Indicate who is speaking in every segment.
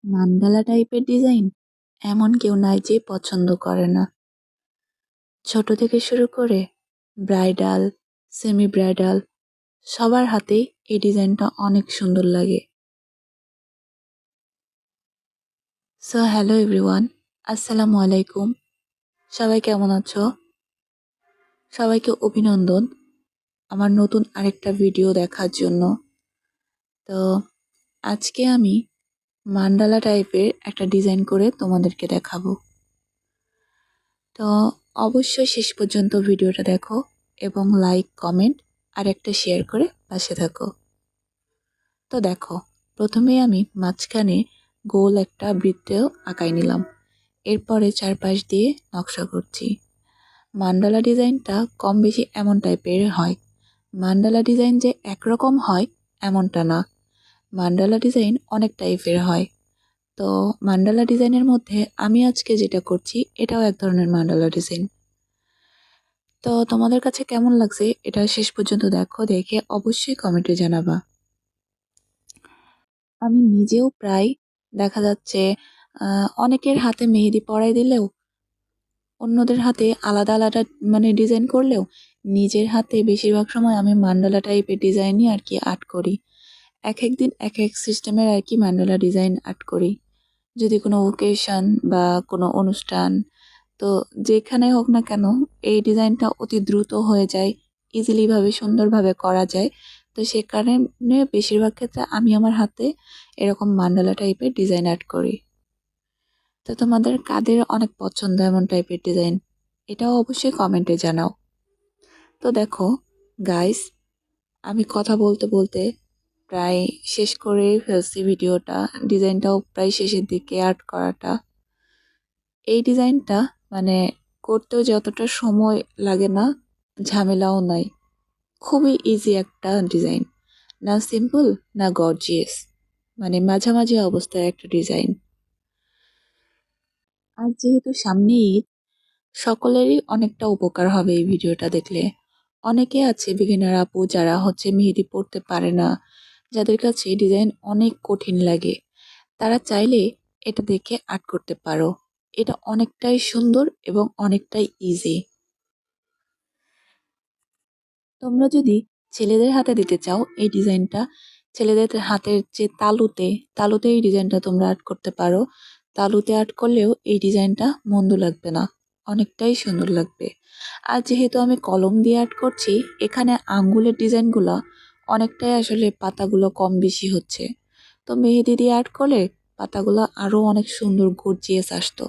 Speaker 1: মান্ডালা টাইপের ডিজাইন এমন কেউ নাই যে পছন্দ করে না। ছোট থেকে শুরু করে ব্রাইডাল, সেমি ব্রাইডাল সবার হাতেই এই ডিজাইনটা অনেক সুন্দর লাগে। সো হ্যালো এভরিওয়ান, আসসালামু আলাইকুম। সবাই কেমন আছো? সবাইকে অভিনন্দন আমার নতুন আরেকটা ভিডিও দেখার জন্য। তো আজকে আমি মান্ডালা টাইপের একটা ডিজাইন করে তোমাদেরকে দেখাবো। তো অবশ্যই শেষ পর্যন্ত ভিডিওটা দেখো এবং লাইক, কমেন্ট আর একটা শেয়ার করে পাশে থাকো। তো দেখো, প্রথমেই আমি মাঝখানে গোল একটা বৃত্ত আঁকাই নিলাম। এরপরে চারপাশ দিয়ে নকশা করছি। মান্ডালা ডিজাইনটা কম বেশি এমন টাইপের হয়। মান্ডালা ডিজাইন যে একরকম হয় এমনটা না। মান্ডালা ডিজাইন অনেক টাইপের হয়। তো মান্ডালা ডিজাইনের মধ্যে আমি আজকে যেটা করছি এটাও এক ধরনের মান্ডালা ডিজাইন। তো তোমাদের কাছে কেমন লাগছে এটা শেষ পর্যন্ত দেখো, দেখে অবশ্যই কমেন্টে জানাবা। আমি নিজেও প্রায় দেখা যাচ্ছে অনেকের হাতে মেহেদি পরাই দিলেও, অন্যদের হাতে আলাদা আলাদা ডিজাইন করলেও, নিজের হাতে বেশিরভাগ সময় আমি মান্ডালা টাইপের ডিজাইনই আর কি আর্ট করি। এক এক দিন এক এক সিস্টেমের আর কি মান্ডালা ডিজাইন আর্ট করি। যদি কোনো ওকেশন বা কোনো অনুষ্ঠান, তো যেখানে হোক না কেন এই ডিজাইনটা অতি দ্রুত হয়ে যায়, ইজিলিভাবে সুন্দরভাবে করা যায়। তো সে কারণে বেশিরভাগ ক্ষেত্রে আমি আমার হাতে এরকম মান্ডালা টাইপের ডিজাইন আর্ট করি। তো তোমাদের কাদের অনেক পছন্দ এমন টাইপের ডিজাইন, এটাও অবশ্যই কমেন্টে জানাও। তো দেখো গাইস, আমি কথা বলতে বলতে প্রায় শেষ করেই ফেলছি ভিডিওটা। ডিজাইনটাও প্রায় শেষের দিকে আর্ট করাটা। এই ডিজাইনটা করতেও যতটা সময় লাগে না, ঝামেলাও নাই। খুবই ইজি একটা ডিজাইন, না সিম্পল না গর্জিয়াস, মাঝামাঝি অবস্থায় একটা ডিজাইন। আর যেহেতু সামনে ঈদ, সকলেরই অনেকটা উপকার হবে এই ভিডিওটা দেখলে। অনেকে আছে বিগিনার আপু যারা হচ্ছে মেহেদি পড়তে পারে না, যাদের কাছে ডিজাইন অনেক কঠিন লাগে, তারা চাইলে এটা দেখে আর্ট করতে পারো। এটা অনেকটাই সুন্দর এবং অনেকটাই ইজি। তোমরা যদি ছেলেদের হাতে দিতে চাও এই ডিজাইনটা, ছেলেদের হাতের যে তালুতে তালুতে এই ডিজাইনটা তোমরা আর্ট করতে পারো। তালুতে আর্ট করলেও এই ডিজাইনটা মন্দ লাগবে না, অনেকটাই সুন্দর লাগবে। আর যেহেতু আমি কলম দিয়ে আর্ট করছি, এখানে আঙ্গুলের ডিজাইনগুলো অনেকটাই আসলে পাতাগুলো কম বেশি হচ্ছে। তো মেহেদি দিয়ে আর্ট করলে পাতাগুলো আরও অনেক সুন্দর গর্জিয়াস আসতো।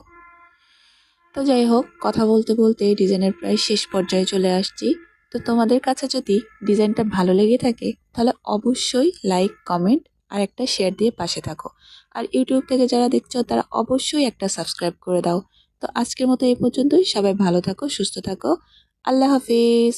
Speaker 1: তো যাই হোক, কথা বলতে বলতে ডিজাইনের প্রায় শেষ পর্যায়ে চলে আসছি। তো তোমাদের কাছে যদি ডিজাইনটা ভালো লেগে থাকে তাহলে অবশ্যই লাইক, কমেন্ট আর একটা শেয়ার দিয়ে পাশে থাকো। আর ইউটিউব থেকে যারা দেখছো তারা অবশ্যই একটা সাবস্ক্রাইব করে দাও। তো আজকের মতো এই পর্যন্তই। সবাই ভালো থাকো, সুস্থ থাকো। আল্লাহ হাফিজ।